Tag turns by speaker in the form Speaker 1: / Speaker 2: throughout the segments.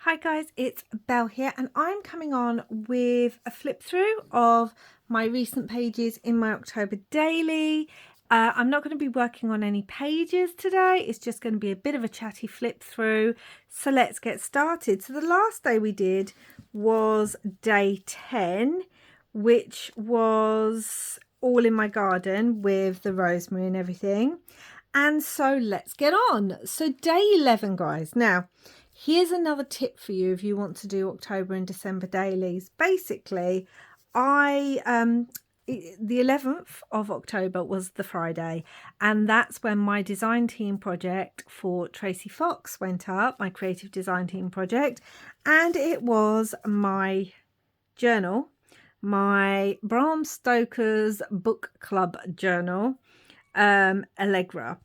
Speaker 1: Hi guys, it's Belle here and I'm coming on with a flip through of my recent pages in my October daily. I'm not going to be working on any pages today, it's just going to be a bit of a chatty flip through. So let's get started. So the last day we did was day 10, which was all in my garden with the rosemary and everything. And so let's get on. So day 11 guys. Now here's another tip for you if you want to do October and December dailies. Basically, the 11th of October was the Friday, and that's when my design team project for Tracy Fox went up, my creative design team project, and it was my journal, my Bram Stoker's book club journal, Allegra.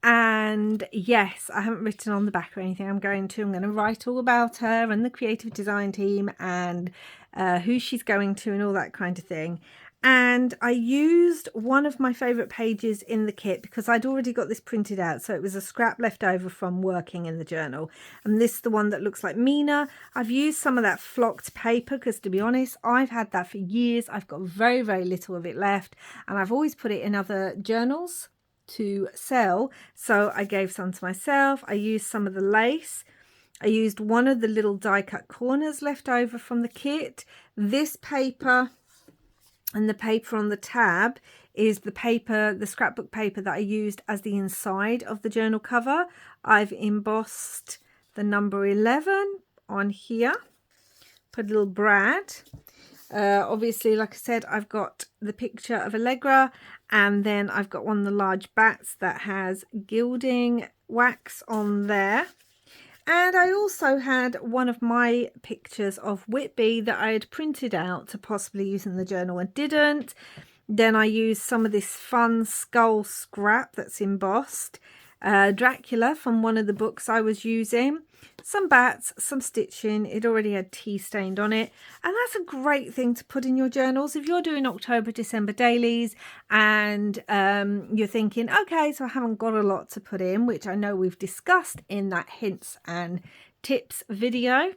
Speaker 1: And yes, I haven't written on the back or anything. I'm going to write all about her and the creative design team and who she's going to and all that kind of thing. And I used one of my favorite pages in the kit because I'd already got this printed out. So it was a scrap left over from working in the journal. And this is the one that looks like Mina. I've used some of that flocked paper because, to be honest, I've had that for years. I've got very, very little of it left. And I've always put it in other journals to sell, so I gave some to myself. I used some of the lace. I used one of the little die cut corners left over from the kit. This paper and the paper on the tab is the paper, the scrapbook paper that I used as the inside of the journal cover. I've embossed the number 11 on here, put a little Brad. Obviously, like I said, I've got the picture of Allegra, and then I've got one of the large bats that has gilding wax on there. And I also had one of my pictures of Whitby that I had printed out to possibly use in the journal and didn't. Then I used some of this fun skull scrap that's embossed. Dracula from one of the books I was using, some bats, some stitching. It already had tea stained on it, and that's a great thing to put in your journals if you're doing October, December dailies and you're thinking, okay, so I haven't got a lot to put in, which I know we've discussed in that hints and tips video.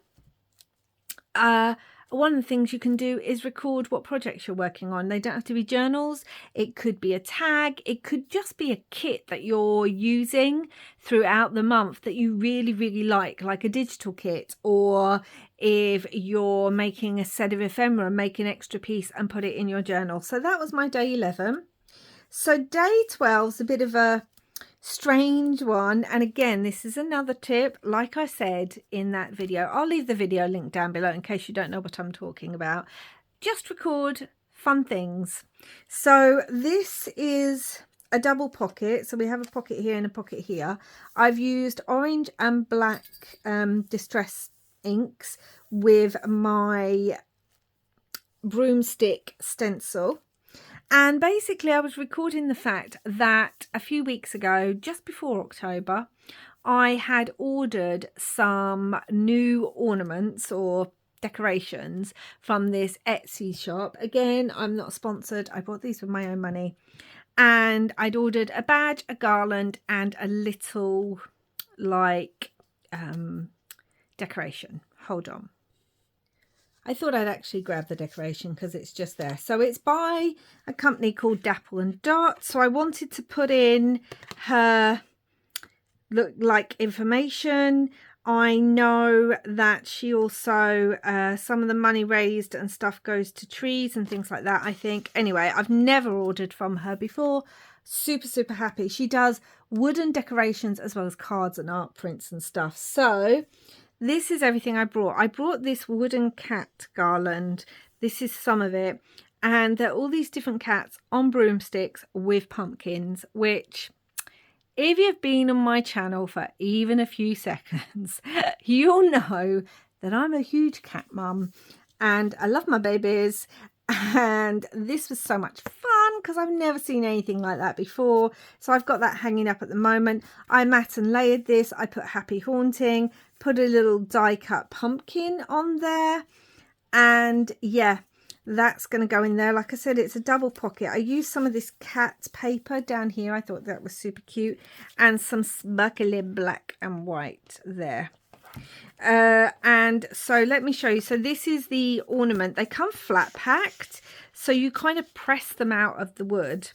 Speaker 1: One of the things you can do is record what projects you're working on. They don't have to be journals. It could be a tag. It could just be a kit that you're using throughout the month that you really, really like a digital kit. Or if you're making a set of ephemera, make an extra piece and put it in your journal. So that was my day 11. So day 12 is a bit of a strange one, and again, this is another tip, like I said in that video. I'll leave the video link down below in case you don't know what I'm talking about. Just record fun things. So this is a double pocket, so we have a pocket here and a pocket here. I've used orange and black distress inks with my broomstick stencil. And basically I was recording the fact that a few weeks ago, just before October, I had ordered some new ornaments or decorations from this Etsy shop. Again, I'm not sponsored. I bought these with my own money. And I'd ordered a badge, a garland, and a little like decoration. Hold on. I thought I'd actually grab the decoration because it's just there. So it's by a company called Dapple and Dot. So I wanted to put in her look like information. I know that she also, some of the money raised and stuff goes to trees and things like that, I think. Anyway, I've never ordered from her before. Super, super happy. She does wooden decorations as well as cards and art prints and stuff. So this is everything I brought. I brought this wooden cat garland. This is some of it. And there are all these different cats on broomsticks with pumpkins, which, if you've been on my channel for even a few seconds, you'll know that I'm a huge cat mum and I love my babies. And this was so much fun because I've never seen anything like that before. So I've got that hanging up at the moment. I mat and layered this. I put happy haunting, put a little die cut pumpkin on there, and yeah, that's going to go in there. Like I said, it's a double pocket. I used some of this cat paper down here. I thought that was super cute, and some sparkly black and white there. And so let me show you. So this is the ornament. They come flat packed, so you kind of press them out of the wood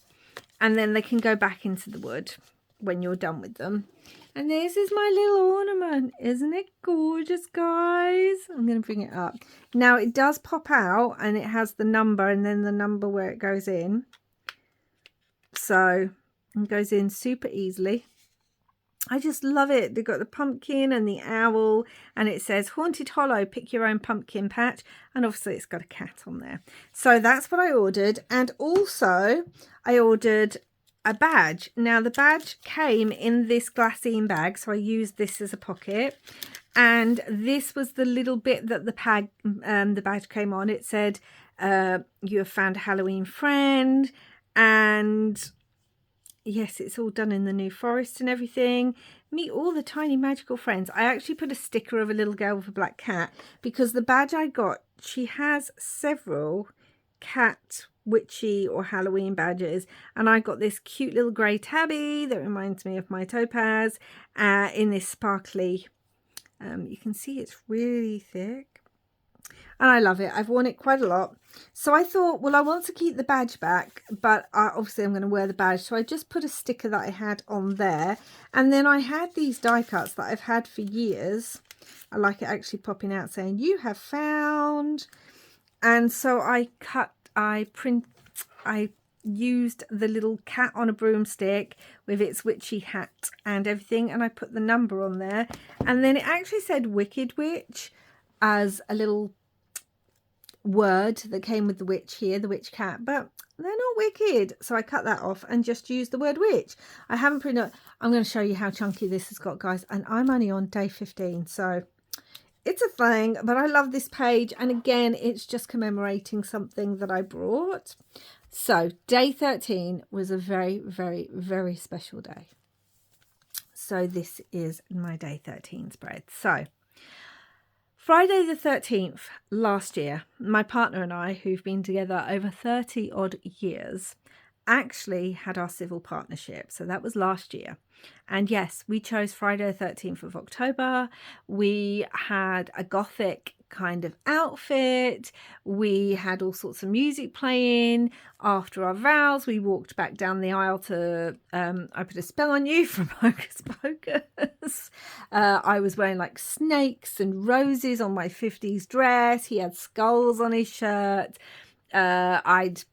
Speaker 1: and then they can go back into the wood when you're done with them. And this is my little ornament. Isn't it gorgeous, guys? I'm going to bring it up. Now it does pop out and it has the number and then the number where it goes in. So it goes in super easily. I just love it. They've got the pumpkin and the owl, and it says Haunted Hollow, pick your own pumpkin patch. And obviously it's got a cat on there. So that's what I ordered. And also I ordered a badge. Now the badge came in this glassine bag, so I used this as a pocket. And this was the little bit that the badge came on. It said, you have found a Halloween friend. And yes, it's all done in the New Forest and everything. Meet all the tiny magical friends. I actually put a sticker of a little girl with a black cat because the badge I got, she has several cat, witchy or Halloween badges. And I got this cute little grey tabby that reminds me of my topaz in this sparkly. You can see it's really thick. And I love it. I've worn it quite a lot. So I thought, well, I want to keep the badge back, but obviously I'm going to wear the badge. So I just put a sticker that I had on there. And then I had these die cuts that I've had for years. I like it actually popping out saying, you have found. And so I used the little cat on a broomstick with its witchy hat and everything. And I put the number on there. And then it actually said Wicked Witch as a little word that came with the witch here, the witch cat, but they're not wicked, so I cut that off and just used the word witch. I haven't printed. I'm going to show you how chunky this has got, guys, and I'm only on day 15, so it's a thing. But I love this page, and again, it's just commemorating something that I brought. So day 13 was a very, very, very special day. So this is my day 13 spread. So Friday the 13th last year, my partner and I, who've been together over 30 odd years, actually had our civil partnership. So that was last year. And yes, we chose Friday the 13th of October. We had a gothic kind of outfit. We had all sorts of music playing. After our vows, we walked back down the aisle to I Put a Spell on You from Hocus Pocus. I was wearing like snakes and roses on my 50s dress. He had skulls on his shirt. I'd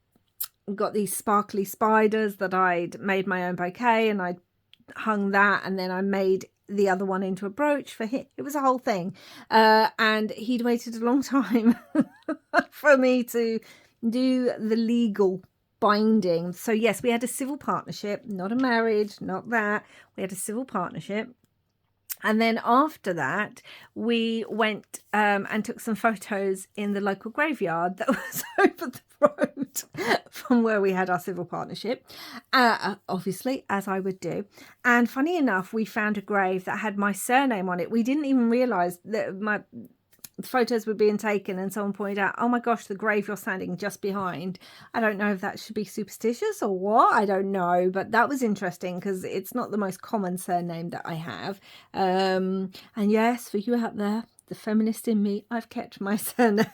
Speaker 1: got these sparkly spiders that I'd made my own bouquet, and I'd hung that, and then I made the other one into a brooch for him. It was a whole thing. And he'd waited a long time for me to do the legal binding. So yes, we had a civil partnership, not a marriage, not that. We had a civil partnership. And then after that, we went and took some photos in the local graveyard that was over the road from where we had our civil partnership, obviously, as I would do. And funny enough, we found a grave that had my surname on it. We didn't even realise that my photos were being taken, and someone pointed out, oh my gosh, the grave you're standing just behind. I don't know if that should be superstitious or what, I don't know, but that was interesting because it's not the most common surname that I have. And yes, for you out there, the feminist in me, I've kept my surname.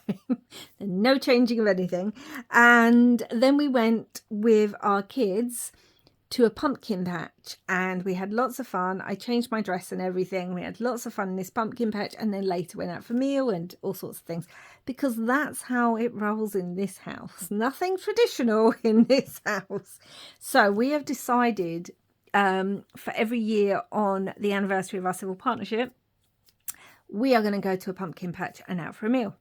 Speaker 1: No changing of anything. And then we went with our kids to a pumpkin patch, and we had lots of fun. I changed my dress and everything. We had lots of fun in this pumpkin patch, and then later went out for a meal and all sorts of things, because that's how it rolls in this house. Nothing traditional in this house. So we have decided for every year on the anniversary of our civil partnership, we are going to go to a pumpkin patch and out for a meal.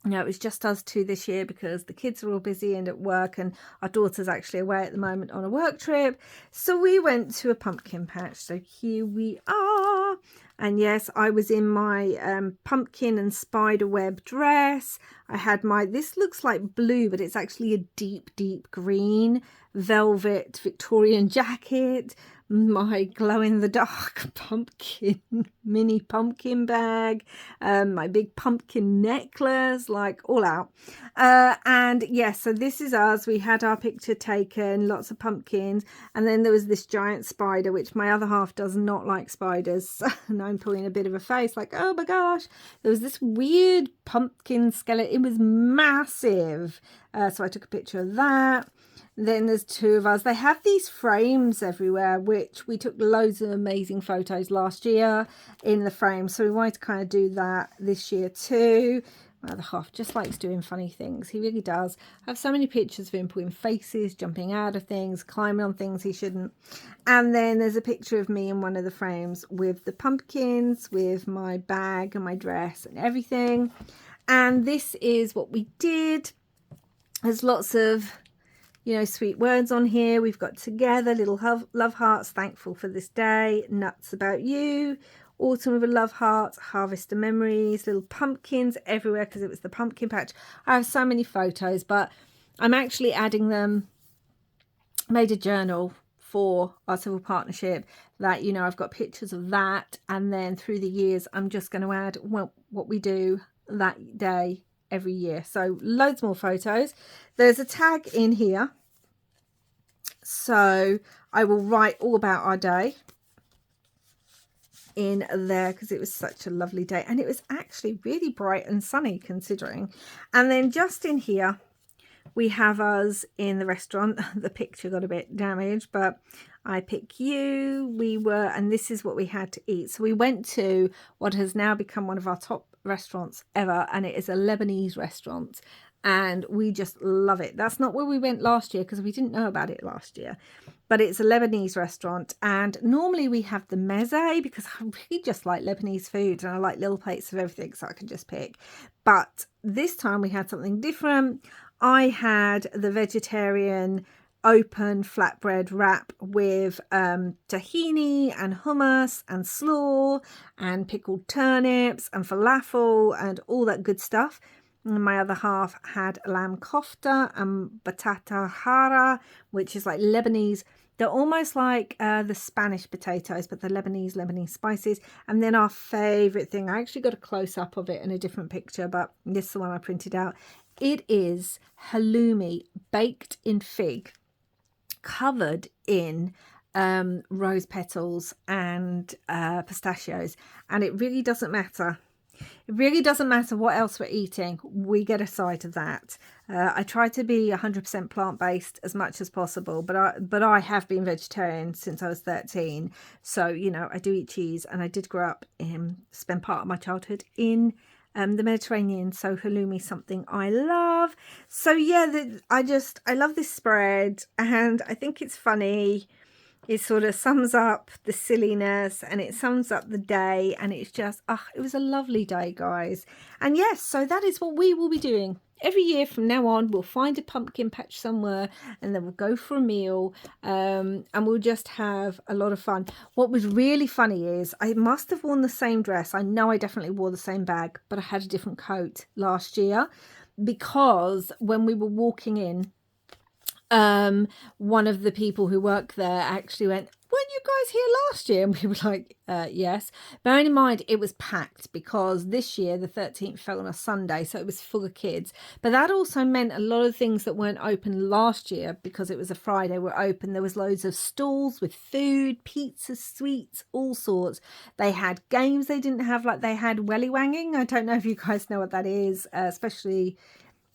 Speaker 1: Now, it was just us two this year because the kids are all busy and at work, and our daughter's actually away at the moment on a work trip. So we went to a pumpkin patch. So here we are. And yes, I was in my pumpkin and spider web dress. I had my, this looks like blue, but it's actually a deep, deep green velvet Victorian jacket, my glow-in-the-dark pumpkin, mini pumpkin bag, my big pumpkin necklace, like all out. And yes, so this is us. We had our picture taken, lots of pumpkins, and then there was this giant spider, which my other half does not like spiders. And I'm pulling a bit of a face like, oh my gosh, there was this weird pumpkin skeleton. It was massive. So I took a picture of that. Then there's two of us. They have these frames everywhere, which we took loads of amazing photos last year in the frame. So we wanted to kind of do that this year too. My other half just likes doing funny things. He really does. I have so many pictures of him putting faces, jumping out of things, climbing on things he shouldn't. And then there's a picture of me in one of the frames with the pumpkins, with my bag and my dress and everything. And this is what we did. There's lots of, you know, sweet words on here. We've got together, little love hearts, thankful for this day, nuts about you, autumn with a love heart, harvest of memories, little pumpkins everywhere because it was the pumpkin patch. I have so many photos, but I'm actually adding them. Made a journal for our civil partnership that, you know, I've got pictures of that, and then through the years I'm just going to add what we do that day every year. So loads more photos. There's a tag in here, so I will write all about our day in there because it was such a lovely day, and it was actually really bright and sunny considering. And then just in here we have us in the restaurant. The picture got a bit damaged, but I pick you. And this is what we had to eat. So we went to what has now become one of our top restaurants ever, and it is a Lebanese restaurant, and we just love it. That's not where we went last year because we didn't know about it last year, but it's a Lebanese restaurant, and normally we have the meze because I really just like Lebanese food and I like little plates of everything so I can just pick. But this time we had something different. I had the vegetarian open flatbread wrap with tahini and hummus and slaw and pickled turnips and falafel and all that good stuff. And my other half had lamb kofta and batata hara, which is like Lebanese. They're almost like the Spanish potatoes, but the Lebanese spices. And then our favorite thing, I actually got a close-up of it in a different picture, but this is the one I printed out. It is halloumi baked in fig, covered in rose petals and pistachios, and it really doesn't matter. It really doesn't matter what else we're eating. We get a side of that. I try to be 100% plant-based as much as possible, but I have been vegetarian since I was 13. So, you know, I do eat cheese, and I did grow up spend part of my childhood in the Mediterranean, so halloumi is something I love. So yeah, I love this spread, and I think it's funny. It sort of sums up the silliness, and it sums up the day, and it's just, it was a lovely day, guys. And yes, so that is what we will be doing. Every year from now on, we'll find a pumpkin patch somewhere, and then we'll go for a meal, and we'll just have a lot of fun. What was really funny is I must have worn the same dress. I know I definitely wore the same bag, but I had a different coat last year because when we were walking in, one of the people who work there actually went, weren't you guys here last year? And we were like, yes. Bearing in mind, it was packed because this year, the 13th fell on a Sunday, so it was full of kids. But that also meant a lot of things that weren't open last year because it was a Friday were open. There was loads of stalls with food, pizza, sweets, all sorts. They had games they didn't have, like they had welly wanging. I don't know if you guys know what that is, especially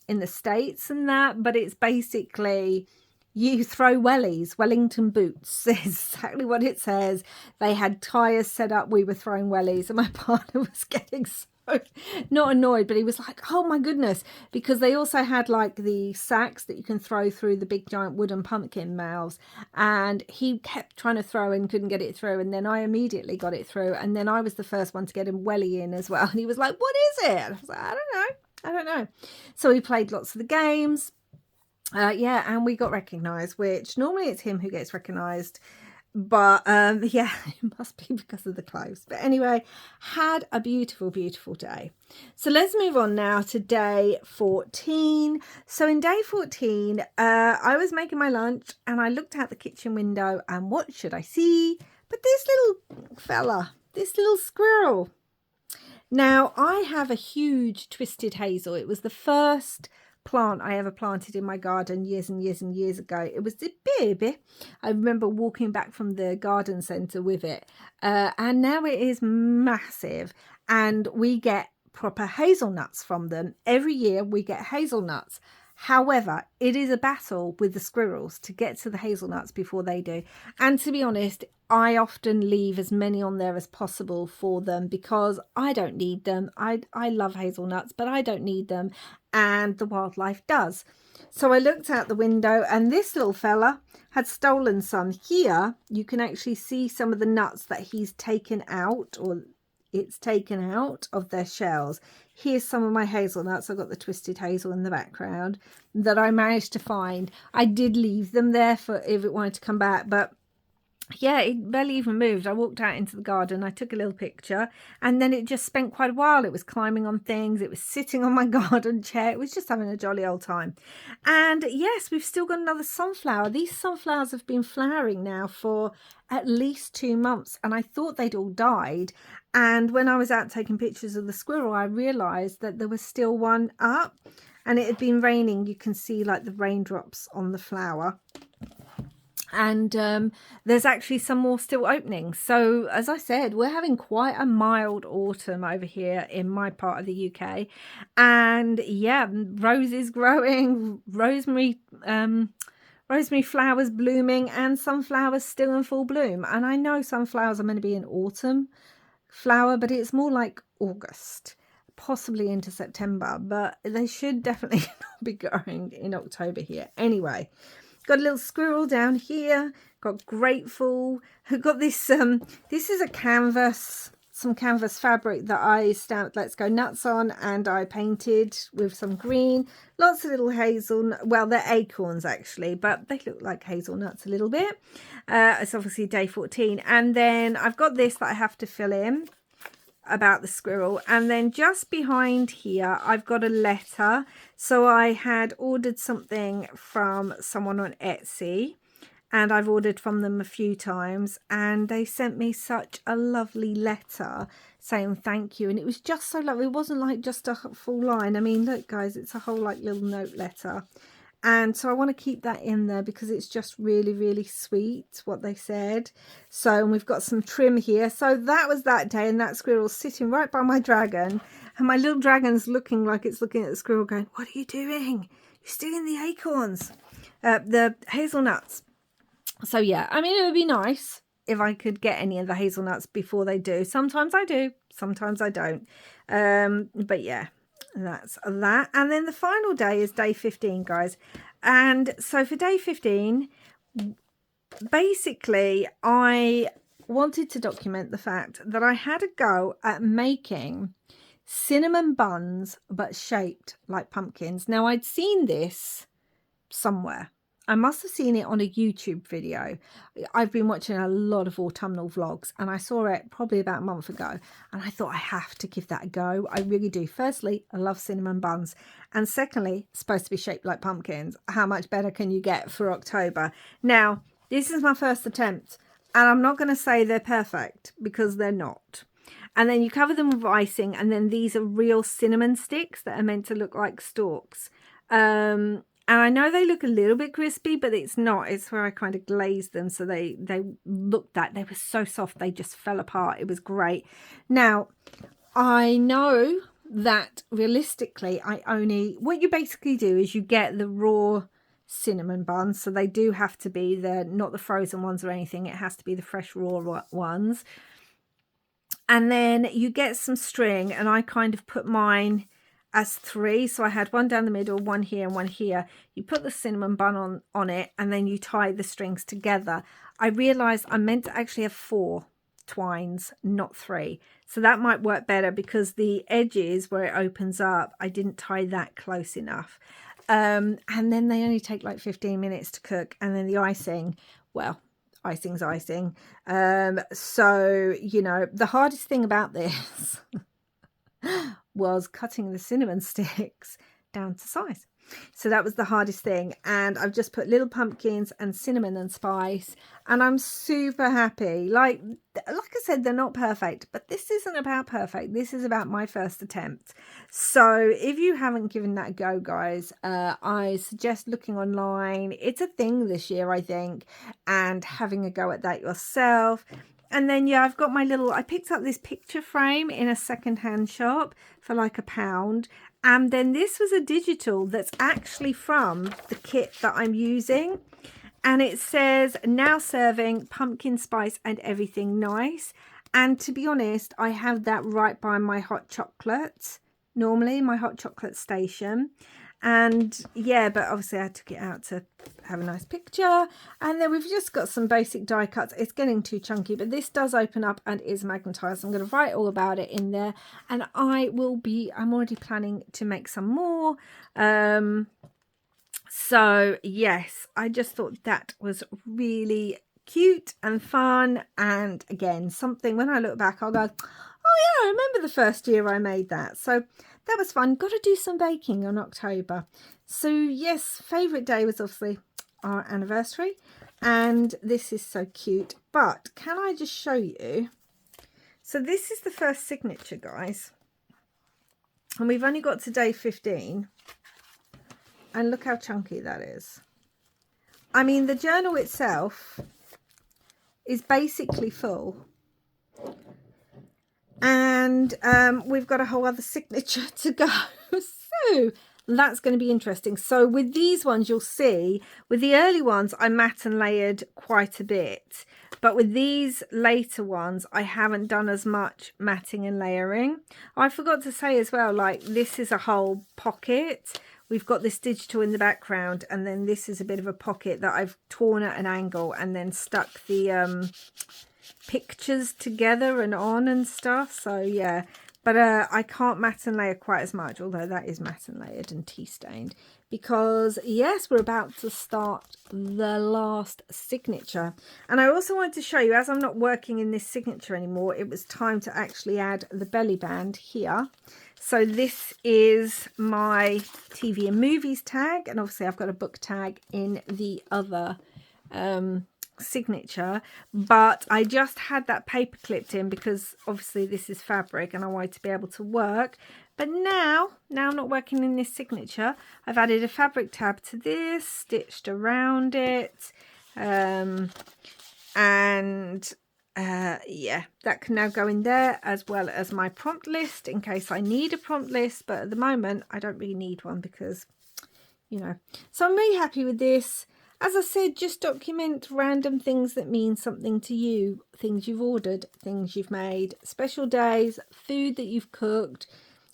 Speaker 1: in the States and that, but it's basically you throw wellies. Wellington boots is exactly what it says. They had tires set up, we were throwing wellies, and my partner was getting so not annoyed, but he was like, oh my goodness, because they also had like the sacks that you can throw through the big giant wooden pumpkin mouths, and he kept trying to throw and couldn't get it through, and then I immediately got it through, and then I was the first one to get him welly in as well, and he was like, what is it? And I was like, I don't know. So we played lots of the games. Yeah, and we got recognised, which normally it's him who gets recognised. But yeah, it must be because of the clothes. But anyway, had a beautiful, beautiful day. So let's move on now to day 14. So in day 14, I was making my lunch and I looked out the kitchen window, and what should I see but this little fella, this little squirrel. Now, I have a huge twisted hazel. It was the first plant I ever planted in my garden years and years and years ago. It was a baby. I remember walking back from the garden centre with it, and now it is massive, and we get proper hazelnuts from them. Every year we get hazelnuts. However, it is a battle with the squirrels to get to the hazelnuts before they do. And to be honest, I often leave as many on there as possible for them because I don't need them. I love hazelnuts, but I don't need them, and the wildlife does. So I looked out the window, and this little fella had stolen some. Here you can actually see some of the nuts that he's taken out, or it's taken out of their shells. Here's some of my hazelnuts. I've got the twisted hazel in the background that I managed to find. I did leave them there for if it wanted to come back, but yeah, it barely even moved. I walked out into the garden, I took a little picture, and then it just spent quite a while. It was climbing on things, it was sitting on my garden chair, it was just having a jolly old time. And yes, we've still got another sunflower. These sunflowers have been flowering now for at least 2 months, and I thought they'd all died. And when I was out taking pictures of the squirrel, I realized that there was still one up, and it had been raining. You can see like the raindrops on the flower. And there's actually some more still opening. So as I said, we're having quite a mild autumn over here in my part of the UK. And yeah, roses growing, rosemary flowers blooming, and sunflowers still in full bloom. And I know sunflowers are meant to be an autumn flower, but it's more like August, possibly into September, but they should definitely not be growing in October here. Anyway, got a little squirrel down here, got grateful, got this this is a canvas, some canvas fabric that I stamped Let's Go Nuts on, and I painted with some green. Lots of little well, they're acorns actually, but they look like hazelnuts a little bit. It's obviously day 14, and then I've got this that I have to fill in about the squirrel, and then just behind here I've got a letter. So I had ordered something from someone on Etsy, and I've ordered from them a few times, and they sent me such a lovely letter saying thank you, and it was just so lovely. It wasn't like just a full line. I mean, look guys, it's a whole like little note letter. And so I want to keep that in there because it's just really, really sweet what they said. So, and we've got some trim here. So that was that day, and that squirrel's sitting right by my dragon. And my little dragon's looking like it's looking at the squirrel going, "What are you doing? You're stealing the acorns, the hazelnuts." So yeah, I mean, it would be nice if I could get any of the hazelnuts before they do. Sometimes I do, sometimes I don't. But yeah. That's that. And then the final day is day 15, guys. And so for day 15, basically I wanted to document the fact that I had a go at making cinnamon buns but shaped like pumpkins. Now I'd seen this somewhere. I must have seen it on a YouTube video. I've been watching a lot of autumnal vlogs, and I saw it probably about a month ago, and I thought I have to give that a go. I really do. Firstly, I love cinnamon buns, and secondly, it's supposed to be shaped like pumpkins. How much better can you get for October? Now, this is my first attempt, and I'm not going to say they're perfect because they're not. And then you cover them with icing, and then these are real cinnamon sticks that are meant to look like stalks. And I know they look a little bit crispy, but it's not. It's where I kind of glazed them. So they looked that. They were so soft. They just fell apart. It was great. Now, I know that realistically, what you basically do is you get the raw cinnamon buns. So they do have to be not the frozen ones or anything. It has to be the fresh raw ones. And then you get some string, and I kind of put mine as 3. So I had one down the middle, one here and one here. You put the cinnamon bun on it, and then you tie the strings together. I realized I meant to actually have 4 twines, not 3. So that might work better because the edges where it opens up, I didn't tie that close enough. And then they only take like 15 minutes to cook. And then the icing, well, icing's icing. So, you know, the hardest thing about this was cutting the cinnamon sticks down to size. So that was the hardest thing, and I've just put little pumpkins and cinnamon and spice, and I'm super happy. Like I said, they're not perfect, but this isn't about perfect. This is about my first attempt. So if you haven't given that a go, guys, I suggest looking online. It's a thing this year, I think, and having a go at that yourself. And then, yeah, I've got my little, I picked up this picture frame in a secondhand shop for like £1. And then this was a digital that's actually from the kit that I'm using. And it says, now serving pumpkin spice and everything nice. And to be honest, I have that right by my hot chocolate, normally my hot chocolate station. And yeah, but obviously I took it out to have a nice picture. And then we've just got some basic die cuts. It's getting too chunky, but this does open up and is magnetized. I'm going to write all about it in there, and I'm already planning to make some more. So yes, I just thought that was really cute and fun. And again, something when I look back, I'll go, oh yeah, I remember the first year I made that. So that was fun. Got to do some baking on October. So yes, favourite day was obviously our anniversary. And this is so cute. But can I just show you? So this is the first signature, guys. And we've only got to day 15. And look how chunky that is. I mean, the journal itself is basically full. And we've got a whole other signature to go. So that's going to be interesting. So with these ones, you'll see, with the early ones, I matte and layered quite a bit. But with these later ones, I haven't done as much matting and layering. I forgot to say as well, like this is a whole pocket. We've got this digital in the background, and then this is a bit of a pocket that I've torn at an angle and then stuck the pictures together and on and stuff. So yeah, but I can't matte and layer quite as much, although that is matte and layered and tea stained, because yes, we're about to start the last signature. And I also wanted to show you, as I'm not working in this signature anymore, it was time to actually add the belly band here. So this is my TV and movies tag, and obviously I've got a book tag in the other signature, but I just had that paper clipped in because obviously this is fabric and I wanted to be able to work. But now I'm not working in this signature. I've added a fabric tab to this, stitched around it, yeah, that can now go in there, as well as my prompt list in case I need a prompt list. But at the moment I don't really need one because, you know, so I'm really happy with this. As I said, just document random things that mean something to you, things you've ordered, things you've made, special days, food that you've cooked,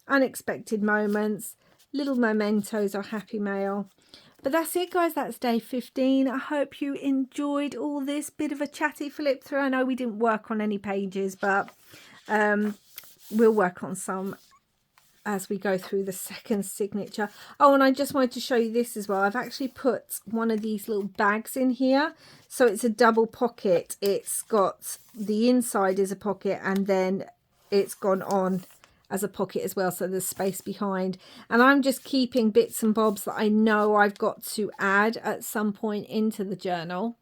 Speaker 1: unexpected moments, little mementos or happy mail. But that's it, guys. That's day 15. I hope you enjoyed all this bit of a chatty flip through. I know we didn't work on any pages, but we'll work on some as we go through the second signature. Oh, and I just wanted to show you this as well. I've actually put one of these little bags in here. So it's a double pocket. It's got the inside is a pocket, and then it's gone on as a pocket as well, so there's space behind. And I'm just keeping bits and bobs that I know I've got to add at some point into the journal,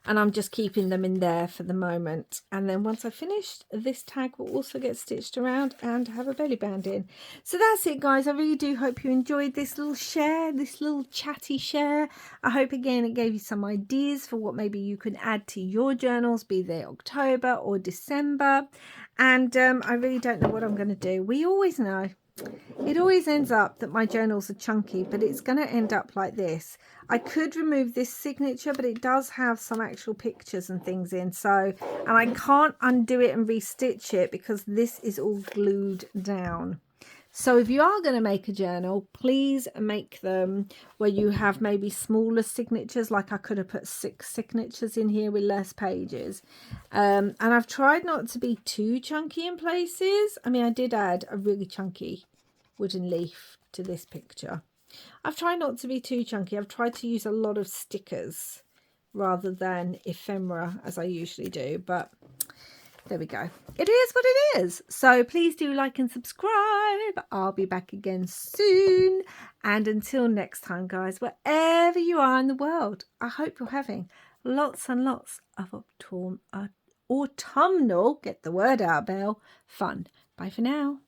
Speaker 1: and I'm just keeping them in there for the moment. And then once I've finished, this tag will also get stitched around and have a belly band in. So that's it, guys. I really do hope you enjoyed this little share, this little chatty share. I hope again it gave you some ideas for what maybe you can add to your journals, be they October or December. And I really don't know what I'm going to do. We always know. It always ends up that my journals are chunky, but it's going to end up like this. I could remove this signature, but it does have some actual pictures and things in. So, and I can't undo it and restitch it because this is all glued down. So if you are going to make a journal, please make them where you have maybe smaller signatures. Like I could have put 6 signatures in here with less pages. And I've tried not to be too chunky in places. I mean, I did add a really chunky wooden leaf to this picture. I've tried not to be too chunky. I've tried to use a lot of stickers rather than ephemera as I usually do, but there we go. It is what it is. So please do like and subscribe. I'll be back again soon. And until next time, guys, wherever you are in the world, I hope you're having lots and lots of autumnal, get the word out, Belle, fun. Bye for now.